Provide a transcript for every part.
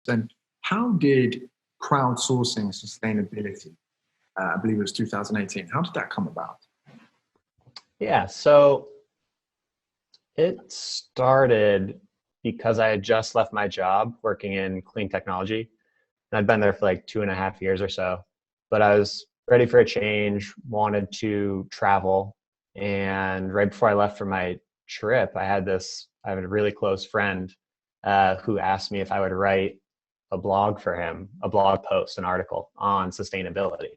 And how did crowdsourcing sustainability, I believe it was 2018, how did that come about? Yeah, so it started because I had just left my job working in clean technology. And I'd been there for like 2.5 years or so. But I was ready for a change, wanted to travel. And right before I left for my trip, I have a really close friend who asked me if I would write a blog for him, a blog post, an article on sustainability.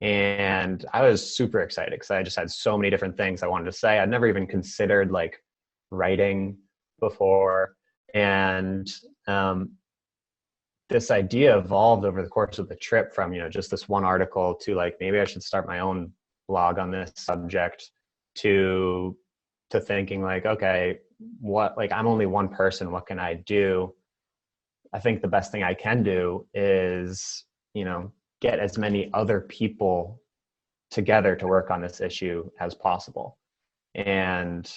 And I was super excited because I just had so many different things I wanted to say. I'd never even considered like writing before. And this idea evolved over the course of the trip from, just this one article to like, maybe I should start my own blog on this subject to thinking like, okay, I'm only one person. What can I do? I think the best thing I can do is, get as many other people together to work on this issue as possible. And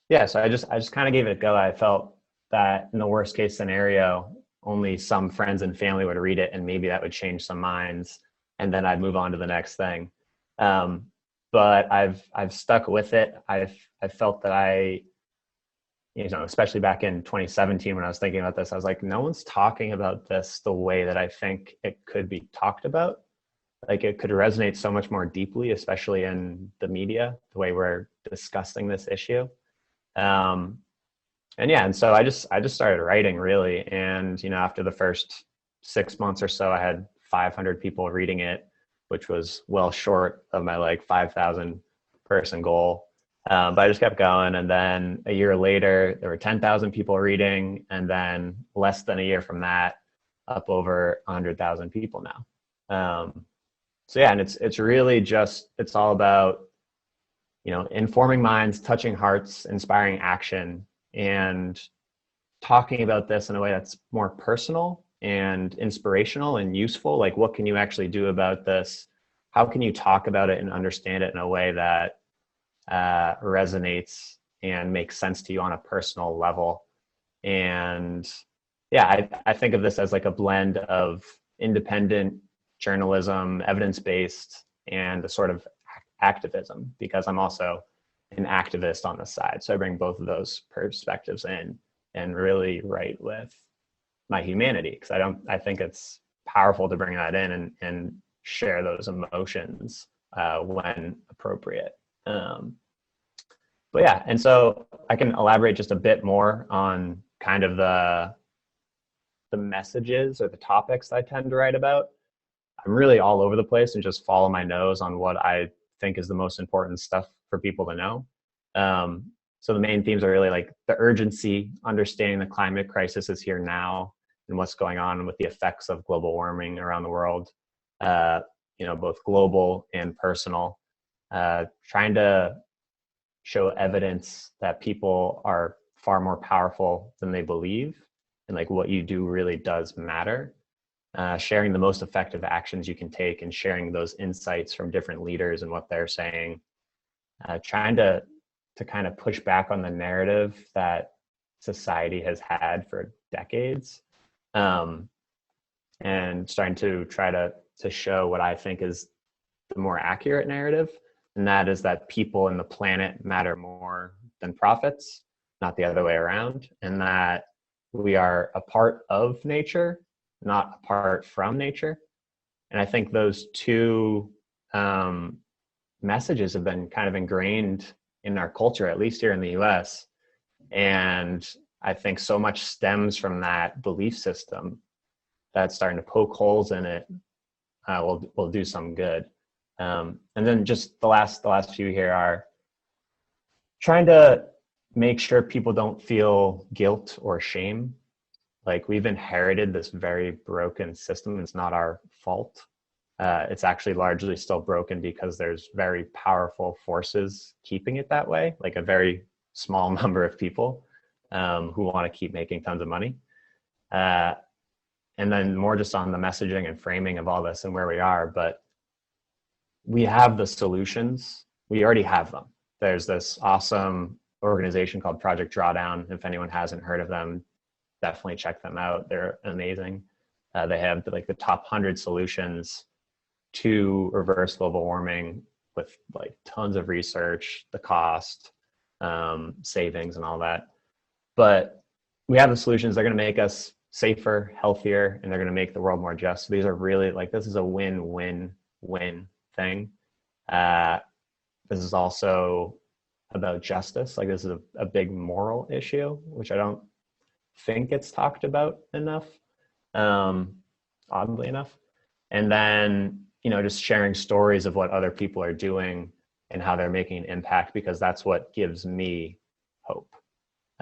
yeah, so I just kind of gave it a go. I felt that in the worst case scenario, only some friends and family would read it, and maybe that would change some minds, and then I'd move on to the next thing. But I've stuck with it. I've felt that especially back in 2017 when I was thinking about this, I was like, no one's talking about this the way that I think it could be talked about. Like it could resonate so much more deeply, especially in the media, the way we're discussing this issue. And so I just started writing really. And, after the first 6 months or so, I had 500 people reading it, which was well short of my like 5,000 person goal. But I just kept going. And then a year later, there were 10,000 people reading. And then less than a year from that, up over 100,000 people now. So yeah, and it's really it's all about, informing minds, touching hearts, inspiring action, and talking about this in a way that's more personal and inspirational and useful. Like, what can you actually do about this? How can you talk about it and understand it in a way that resonates and makes sense to you on a personal level? And yeah, I think of this as like a blend of independent journalism, evidence-based, and a sort of activism, because I'm also an activist on the side. So I bring both of those perspectives in and really write with my humanity, because I think it's powerful to bring that in and share those emotions when appropriate. But yeah, and so I can elaborate just a bit more on kind of the messages or the topics I tend to write about. I'm really all over the place and just follow my nose on what I think is the most important stuff for people to know. So the main themes are really like the urgency, understanding the climate crisis is here now and what's going on with the effects of global warming around the world, both global and personal, trying to show evidence that people are far more powerful than they believe, and like what you do really does matter. Sharing the most effective actions you can take and sharing those insights from different leaders and what they're saying, trying to kind of push back on the narrative that society has had for decades, and starting to try to show what I think is the more accurate narrative, and that is that people and the planet matter more than profits, not the other way around, and that we are a part of nature, not apart from nature. And I think those two messages have been kind of ingrained in our culture, at least here in the US. And I think so much stems from that belief system that's starting to poke holes in it will do some good. And then just the last few here are trying to make sure people don't feel guilt or shame. Like, we've inherited this very broken system. It's not our fault. It's actually largely still broken because there's very powerful forces keeping it that way, like a very small number of people who want to keep making tons of money. And then more just on the messaging and framing of all this and where we are, but we have the solutions. We already have them. There's this awesome organization called Project Drawdown. If anyone hasn't heard of them, definitely check them out. They're amazing. They have like the top 100 solutions to reverse global warming with like tons of research, the cost, savings and all that. But we have the solutions. They're going to make us safer, healthier, and they're going to make the world more just. So these are really like, this is a win-win-win thing. This is also about justice. Like this is a big moral issue, which I don't think gets talked about enough, oddly enough. And then, you know, just sharing stories of what other people are doing and how they're making an impact, because that's what gives me hope.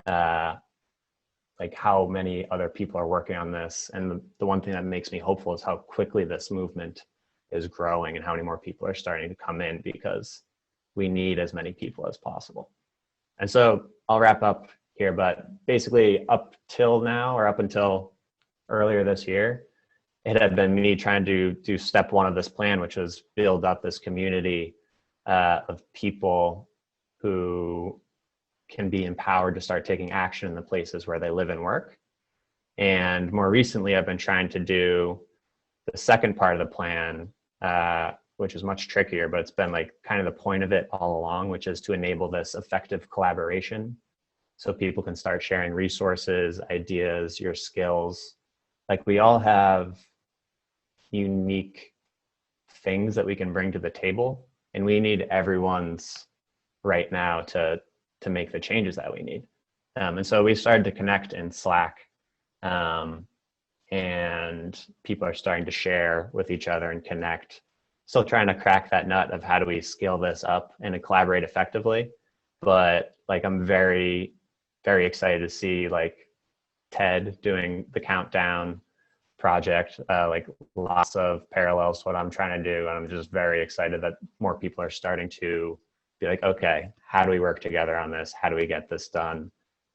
Like how many other people are working on this. And the one thing that makes me hopeful is how quickly this movement is growing and how many more people are starting to come in, because we need as many people as possible. And so I'll wrap up here, but basically up till now, or up until earlier this year, it had been me trying to do step one of this plan, which was build up this community of people who can be empowered to start taking action in the places where they live and work. And more recently, I've been trying to do the second part of the plan, which is much trickier, but it's been like kind of the point of it all along, which is to enable this effective collaboration. So people can start sharing resources, ideas, your skills. Like we all have unique things that we can bring to the table, and we need everyone's right now to make the changes that we need. And so we started to connect in Slack, and people are starting to share with each other and connect. Still trying to crack that nut of how do we scale this up and to collaborate effectively. But like, I'm very, very excited to see like TED doing the countdown project, like lots of parallels to what I'm trying to do. And I'm just very excited that more people are starting to be like, okay, how do we work together on this? How do we get this done?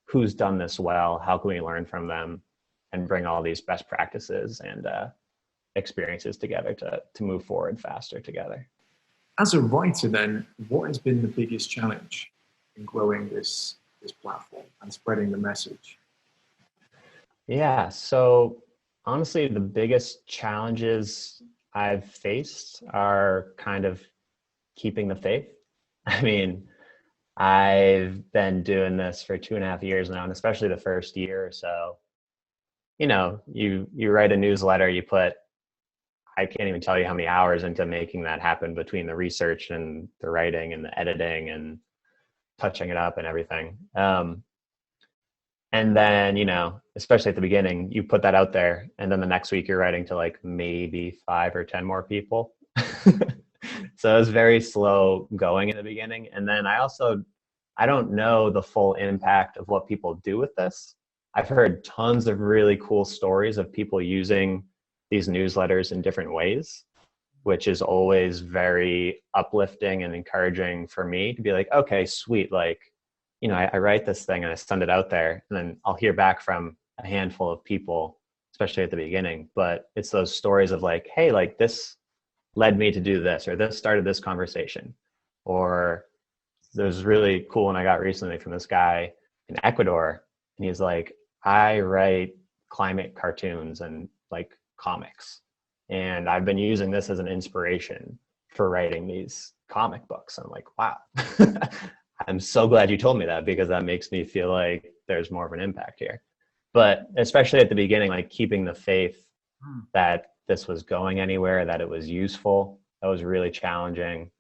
Who's done this well? How can we learn from them and bring all these best practices and experiences together to move forward faster together? As a writer then, what has been the biggest challenge in growing this platform and spreading the message? Yeah, so honestly, the biggest challenges I've faced are kind of keeping the faith. I mean, I've been doing this for 2.5 years now, and especially the first year or so, you know, you write a newsletter, you put, I can't even tell you how many hours into making that happen between the research and the writing and the editing and touching it up and everything. And then, you know, especially at the beginning, you put that out there, and then the next week you're writing to like maybe 5 or 10 more people. So it was very slow going in the beginning. And then I don't know the full impact of what people do with this. I've heard tons of really cool stories of people using these newsletters in different ways, which is always very uplifting and encouraging for me to be like, okay, sweet. Like, you know, I write this thing and I send it out there, and then I'll hear back from a handful of people, especially at the beginning. But it's those stories of like, hey, like this led me to do this, or this started this conversation. Or there's really cool one I got recently from this guy in Ecuador, and he's like, I write climate cartoons and like comics, and I've been using this as an inspiration for writing these comic books. I'm like, wow. I'm so glad you told me that, because that makes me feel like there's more of an impact here. But especially at the beginning, like keeping the faith that this was going anywhere, that it was useful, that was really challenging.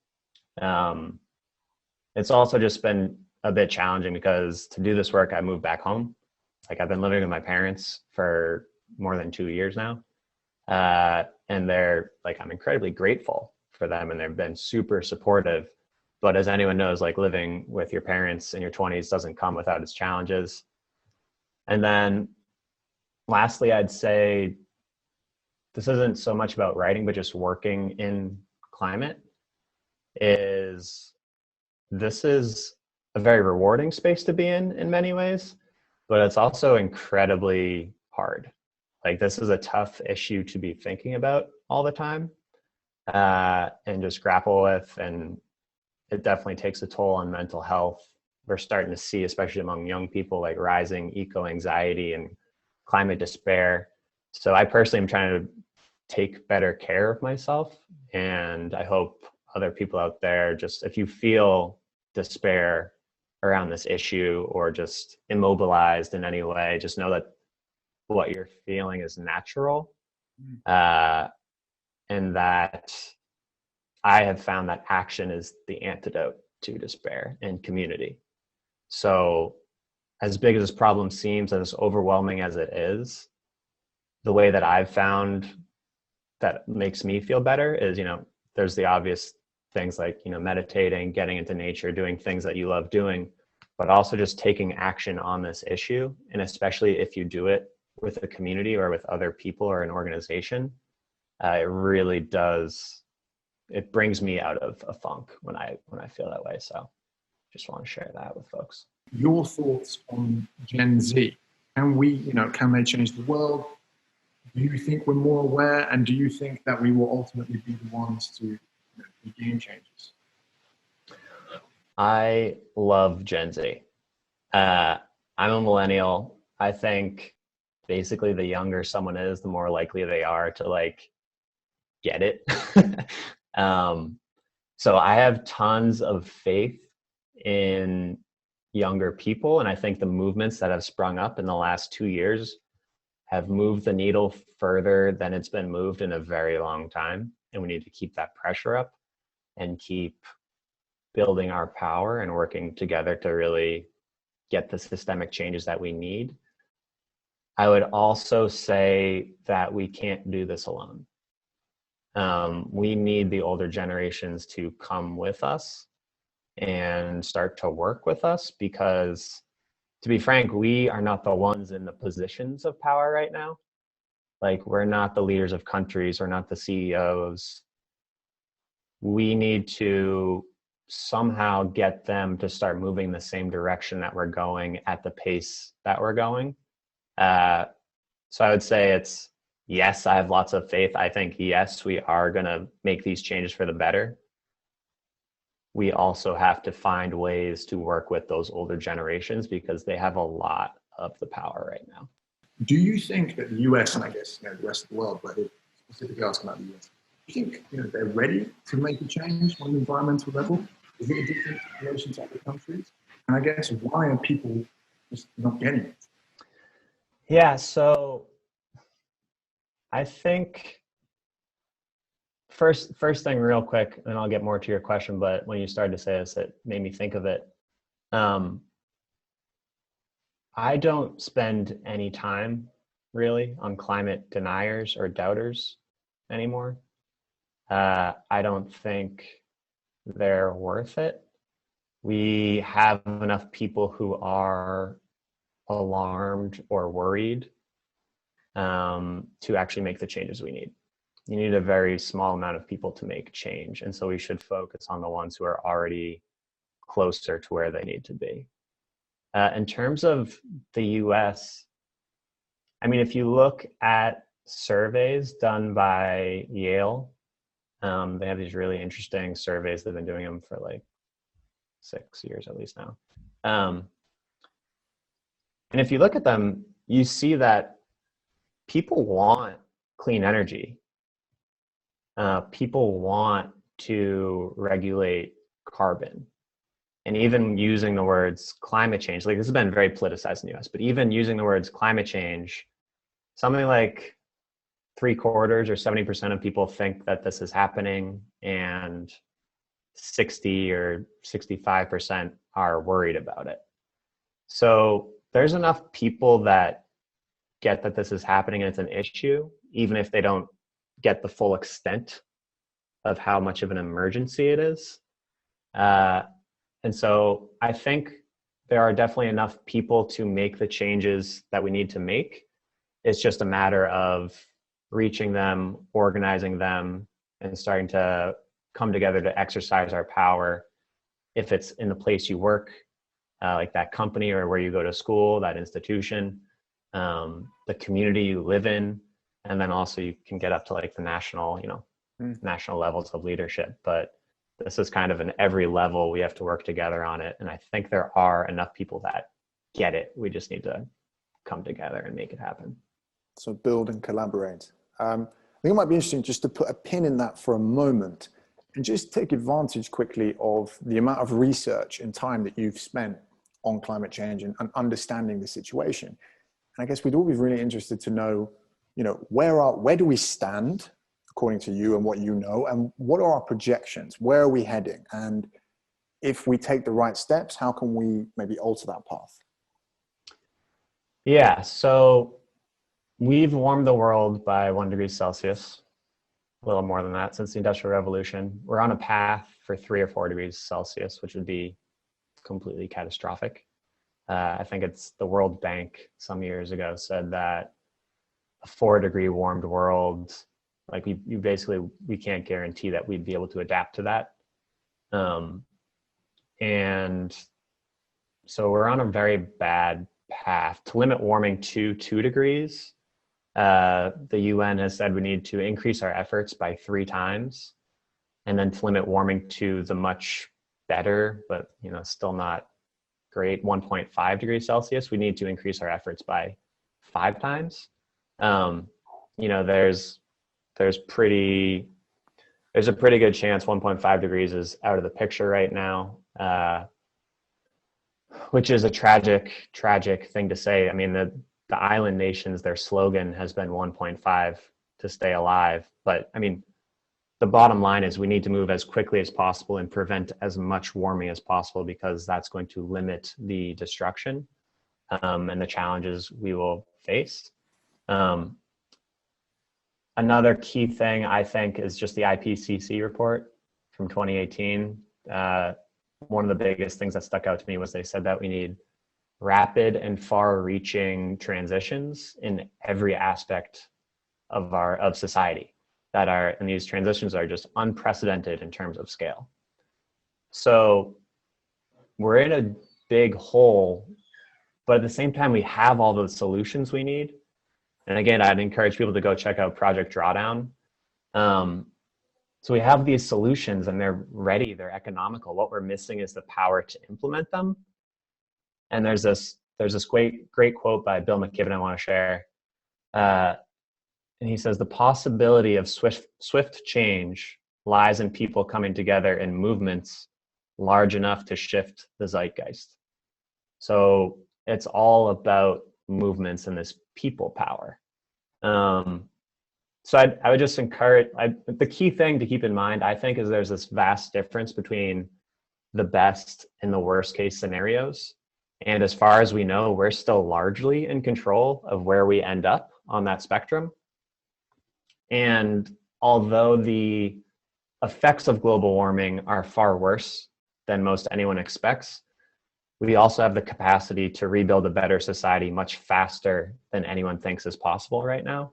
It's also just been a bit challenging because to do this work, I moved back home. Like I've been living with my parents for more than 2 years now. And they're like, I'm incredibly grateful for them, and they've been super supportive. But as anyone knows, like living with your parents in your 20s doesn't come without its challenges. And then lastly, I'd say this isn't so much about writing, but just working in climate. This is a very rewarding space to be in many ways, but it's also incredibly hard. Like this is a tough issue to be thinking about all the time, and just grapple with, and it definitely takes a toll on mental health. We're starting to see, especially among young people, like rising eco-anxiety and climate despair. So I personally am trying to take better care of myself. And I hope other people out there, just if you feel despair around this issue or just immobilized in any way, just know that what you're feeling is natural. And that I have found that action is the antidote to despair and community. So as big as this problem seems, as overwhelming as it is, the way that I've found that makes me feel better is, there's the obvious things like, meditating, getting into nature, doing things that you love doing, but also just taking action on this issue. And especially if you do it with a community or with other people or an organization, it really does, it brings me out of a funk when I feel that way. So just want to share that with folks. Your thoughts on Gen Z? Can they change the world? Do you think we're more aware, and do you think that we will ultimately be the ones to be game changers? I love Gen Z. I'm a millennial. I think basically the younger someone is, the more likely they are to get it. So I have tons of faith in younger people, and I think the movements that have sprung up in the last 2 years have moved the needle further than it's been moved in a very long time. And we need to keep that pressure up and keep building our power and working together to really get the systemic changes that we need. I would also say that we can't do this alone. We need the older generations to come with us and start to work with us, because to be frank, we are not the ones in the positions of power right now. We're not the leaders of countries, we're not the CEOs. We need to somehow get them to start moving the same direction that we're going at the pace that we're going. So I would say it's, yes, I have lots of faith. I think, yes, we are going to make these changes for the better. We also have to find ways to work with those older generations because they have a lot of the power right now. Do you think that the US, and I guess the rest of the world, but specifically asking about the US, do you think they're ready to make a change on an environmental level? Is it a different situation to other countries? And I guess, why are people just not getting it? Yeah, so I think first thing real quick, and I'll get more to your question, but when you started to say this, it made me think of it. I don't spend any time really on climate deniers or doubters anymore. I don't think they're worth it. We have enough people who are alarmed or worried to actually make the changes we need. You need a very small amount of people to make change. And so we should focus on the ones who are already closer to where they need to be. In terms of the US, I mean, if you look at surveys done by Yale, they have these really interesting surveys. They've been doing them for 6 years at least now. And if you look at them, you see that people want clean energy. People want to regulate carbon. And even using the words climate change, this has been very politicized in the US, but even using the words climate change, something like 3/4 or 70% of people think that this is happening, and 60 or 65% are worried about it. So there's enough people that get that this is happening and it's an issue, even if they don't get the full extent of how much of an emergency it is. And so I think there are definitely enough people to make the changes that we need to make. It's just a matter of reaching them, organizing them, and starting to come together to exercise our power. If it's in the place you work, like that company or where you go to school, that institution, the community you live in, and then also you can get up to the national, national levels of leadership. But this is kind of an every level we have to work together on it. And I think there are enough people that get it. We just need to come together and make it happen. So build and collaborate. I think it might be interesting just to put a pin in that for a moment and just take advantage quickly of the amount of research and time that you've spent on climate change and understanding the situation. And I guess we'd all be really interested to know, where do we stand according to you and what you know, and what are our projections? Where are we heading? And if we take the right steps, how can we maybe alter that path? Yeah, so we've warmed the world by 1 degree Celsius, a little more than that since the Industrial Revolution. We're on a path for 3 or 4 degrees Celsius, which would be completely catastrophic. I think it's the World Bank some years ago said that a 4-degree warmed world, like we can't guarantee that we'd be able to adapt to that. And so we're on a very bad path. To limit warming to 2 degrees, the UN has said we need to increase our efforts by 3 times. And then to limit warming to the much better, but still not great, 1.5 degrees Celsius, we need to increase our efforts by 5 times. There's a pretty good chance 1.5 degrees is out of the picture right now, which is a tragic thing to say. I mean, the island nations, their slogan has been 1.5 to stay alive. But I mean, the bottom line is we need to move as quickly as possible and prevent as much warming as possible, because that's going to limit the destruction and the challenges we will face. Another key thing, I think, is just the IPCC report from 2018. One of the biggest things that stuck out to me was they said that we need rapid and far-reaching transitions in every aspect of society, and these transitions are just unprecedented in terms of scale. So we're in a big hole, but at the same time, we have all those solutions we need. And again, I'd encourage people to go check out Project Drawdown. So we have these solutions and they're ready, they're economical. What we're missing is the power to implement them. And there's this great quote by Bill McKibben I want to share. And he says, the possibility of swift change lies in people coming together in movements large enough to shift the zeitgeist. So it's all about movements and this people power. So I would just encourage, the key thing to keep in mind, I think, is there's this vast difference between the best and the worst case scenarios. And as far as we know, we're still largely in control of where we end up on that spectrum. And although the effects of global warming are far worse than most anyone expects, we also have the capacity to rebuild a better society much faster than anyone thinks is possible right now.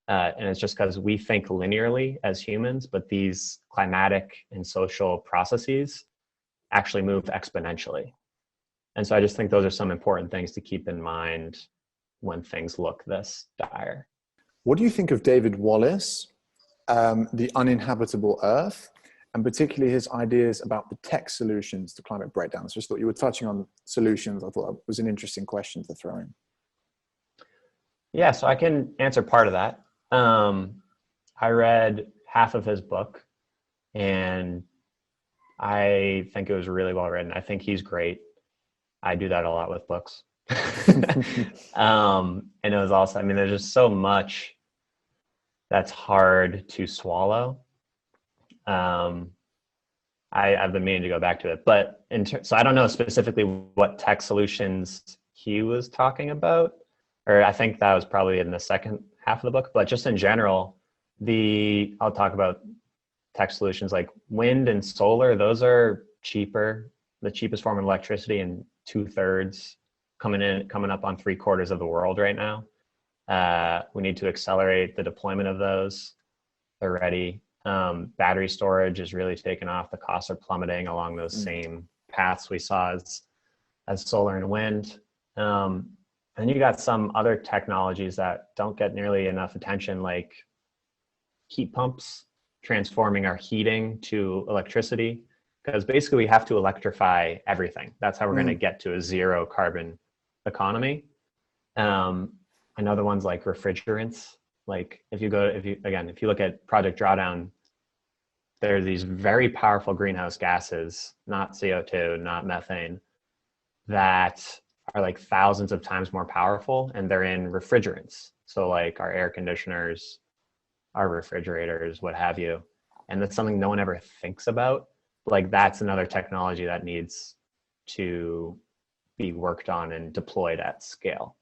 And it's just because we think linearly as humans, but these climatic and social processes actually move exponentially. And so I just think those are some important things to keep in mind when things look this dire. What do you think of David Wallace, The Uninhabitable Earth, and particularly his ideas about the tech solutions to climate breakdown? So I just thought you were touching on solutions. I thought it was an interesting question to throw in. Yeah, so I can answer part of that. I read half of his book, and I think it was really well written. I think he's great. I do that a lot with books. And it was also, I mean, there's just so much that's hard to swallow. I've been meaning to go back to it, but so I don't know specifically what tech solutions he was talking about, or I think that was probably in the second half of the book, but just in general, I'll talk about tech solutions like wind and solar. Those are cheaper, the cheapest form of electricity, and 2/3 coming up on 3/4 of the world right now. We need to accelerate the deployment of those. They're ready. Battery storage is really taken off. The costs are plummeting along those same paths we saw as solar and wind. And you got some other technologies that don't get nearly enough attention, like heat pumps, transforming our heating to electricity, because basically we have to electrify everything. That's how we're going to get to a zero carbon economy. Another one's like refrigerants. Like if you look at Project Drawdown, there are these very powerful greenhouse gases, not CO2, not methane, that are like thousands of times more powerful, and they're in refrigerants. So like our air conditioners, our refrigerators, what have you. And that's something no one ever thinks about. Like that's another technology that needs to be worked on and deployed at scale.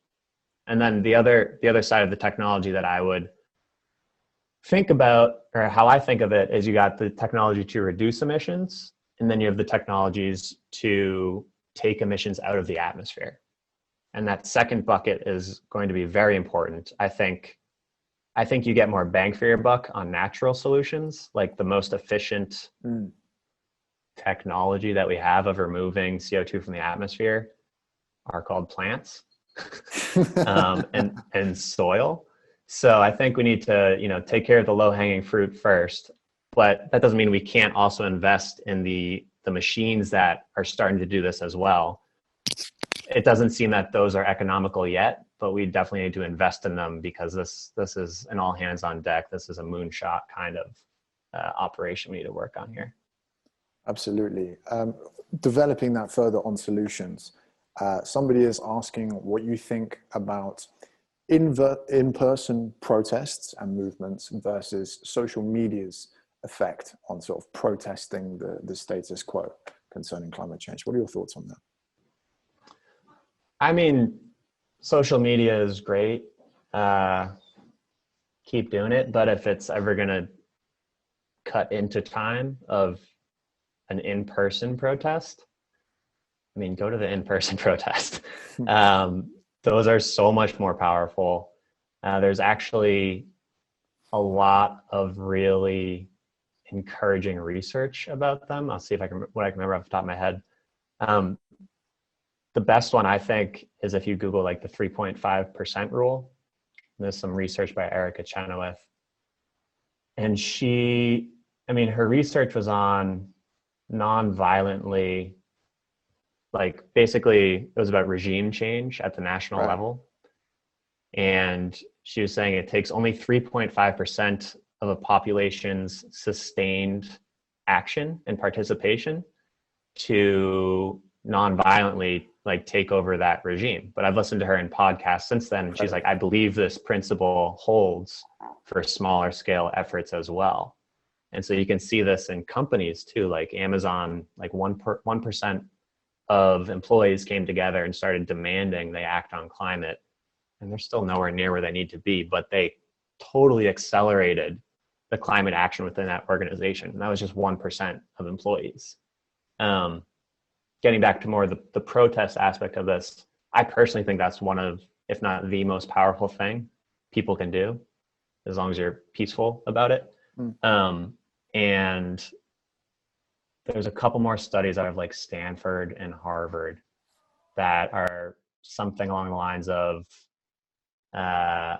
And then the other side of the technology that I would think about, or how I think of it, is you got the technology to reduce emissions, and then you have the technologies to take emissions out of the atmosphere. And that second bucket is going to be very important. I think you get more bang for your buck on natural solutions, like the most efficient technology that we have of removing CO2 from the atmosphere are called plants and soil. So I think we need to, take care of the low-hanging fruit first, but that doesn't mean we can't also invest in the machines that are starting to do this as well. It doesn't seem that those are economical yet, but we definitely need to invest in them, because this is an all hands on deck. This is a moonshot kind of operation we need to work on here. Absolutely. Developing that further on solutions. Somebody is asking what you think about in-person protests and movements versus social media's effect on sort of protesting the status quo concerning climate change. What are your thoughts on that? I mean, social media is great. Keep doing it. But if it's ever going to cut into time of an in-person protest, I mean, go to the in-person protest. Those are so much more powerful. There's actually a lot of really encouraging research about them. I'll see if what I can remember off the top of my head. The best one, I think, is if you Google like the 3.5% rule. There's some research by Erica Chenoweth. And her research was on non-violently, like basically it was about regime change at the national level. And she was saying it takes only 3.5% of a population's sustained action and participation to non-violently like take over that regime. But I've listened to her in podcasts since then, and she's like, I believe this principle holds for smaller scale efforts as well. And so you can see this in companies too, like Amazon, like 1% of employees came together and started demanding they act on climate, and they're still nowhere near where they need to be, but they totally accelerated the climate action within that organization. And that was just 1% of employees. Getting back to more the protest aspect of this, I personally think that's one of, if not the most powerful thing people can do, as long as you're peaceful about it. And there's a couple more studies out of like Stanford and Harvard that are something along the lines of, I'm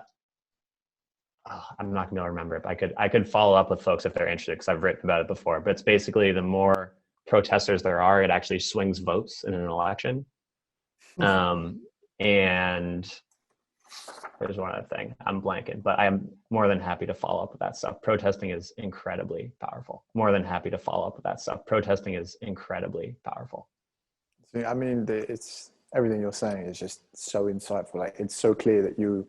not gonna be able to remember it, but I could follow up with folks if they're interested, because I've written about it before. But it's basically the more protesters there are, it actually swings votes in an election. And there's one other thing, I'm blanking, but I'm more than happy to follow up with that stuff. Protesting is incredibly powerful. More than happy to follow up with that stuff. Protesting is incredibly powerful. I mean, it's everything you're saying is just so insightful. Like, it's so clear that you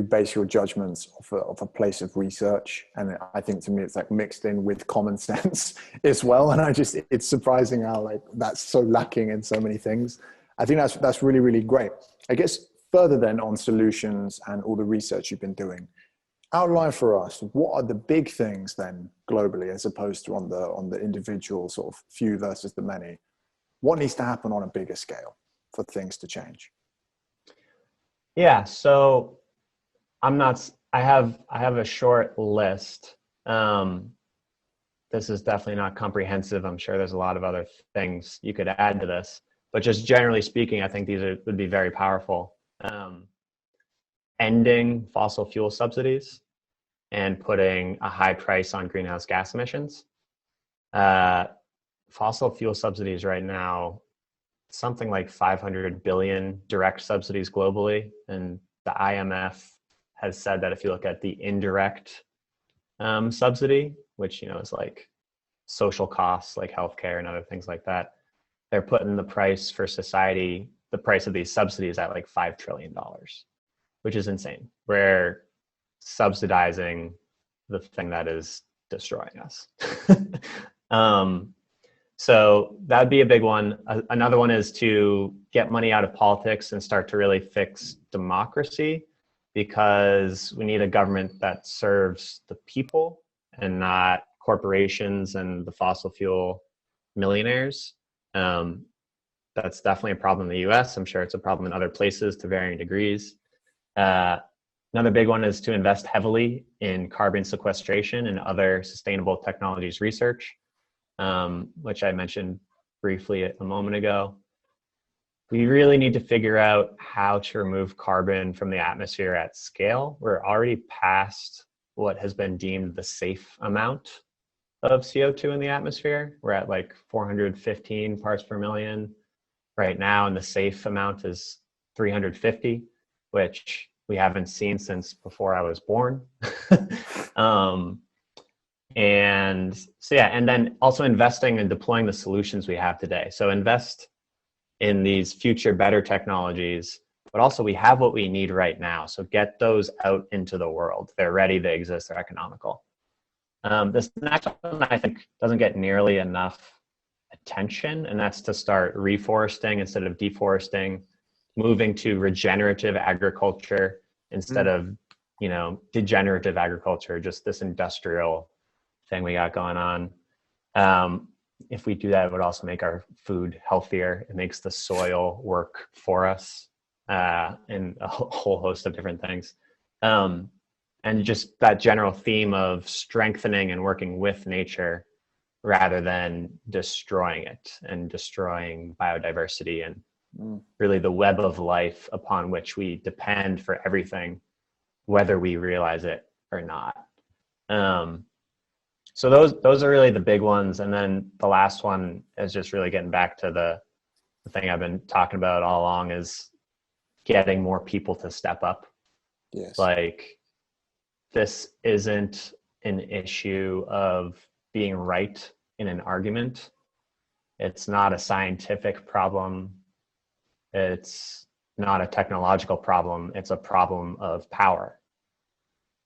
base your judgments off a place of research, and I think to me it's like mixed in with common sense as well. And it's surprising how like that's so lacking in so many things. I think that's really, really great. I guess further then on solutions and all the research you've been doing, outline for us, what are the big things then globally, as opposed to on the individual sort of few versus the many? What needs to happen on a bigger scale for things to change? Yeah, so I have a short list. This is definitely not comprehensive. I'm sure there's a lot of other things you could add to this, but just generally speaking, I think these would be very powerful. Ending fossil fuel subsidies and putting a high price on greenhouse gas emissions. Fossil fuel subsidies right now, something like 500 billion direct subsidies globally. And the IMF has said that if you look at the indirect subsidy, which, you know, is like social costs like healthcare and other things like that, they're putting the price for society, the price of these subsidies at like $5 trillion, which is insane. We're subsidizing the thing that is destroying us. So that'd be a big one. Another one is to get money out of politics and start to really fix democracy, because we need a government that serves the people and not corporations and the fossil fuel millionaires. That's definitely a problem in the US. I'm sure it's a problem in other places to varying degrees. Another big one is to invest heavily in carbon sequestration and other sustainable technologies research, which I mentioned briefly a moment ago. We really need to figure out how to remove carbon from the atmosphere at scale. We're already past what has been deemed the safe amount of CO2 in the atmosphere. We're at like 415 parts per million right now, and the safe amount is 350, which we haven't seen since before I was born. And so, yeah, and then also investing and deploying the solutions we have today. So invest in these future better technologies, but also we have what we need right now. So get those out into the world. They're ready, they exist, they're economical. This next one I think doesn't get nearly enough attention, and that's to start reforesting instead of deforesting, moving to regenerative agriculture instead of, you know, degenerative agriculture, just this industrial thing we got going on. If we do that, it would also make our food healthier. It makes the soil work for us, and a whole host of different things. And just that general theme of strengthening and working with nature rather than destroying it and destroying biodiversity and really the web of life upon which we depend for everything, whether we realize it or not. So those are really the big ones. And then the last one is just really getting back to the thing I've been talking about all along, is getting more people to step up. Yes. Like, this isn't an issue of being right in an argument. It's not a scientific problem. It's not a technological problem. It's a problem of power.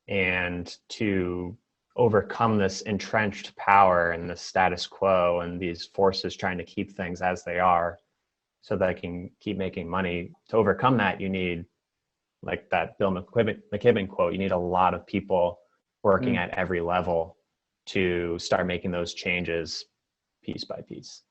And to overcome this entrenched power and the status quo and these forces trying to keep things as they are so that they can keep making money, to overcome that, you need, like that Bill McKibben quote, you need a lot of people working at every level to start making those changes piece by piece.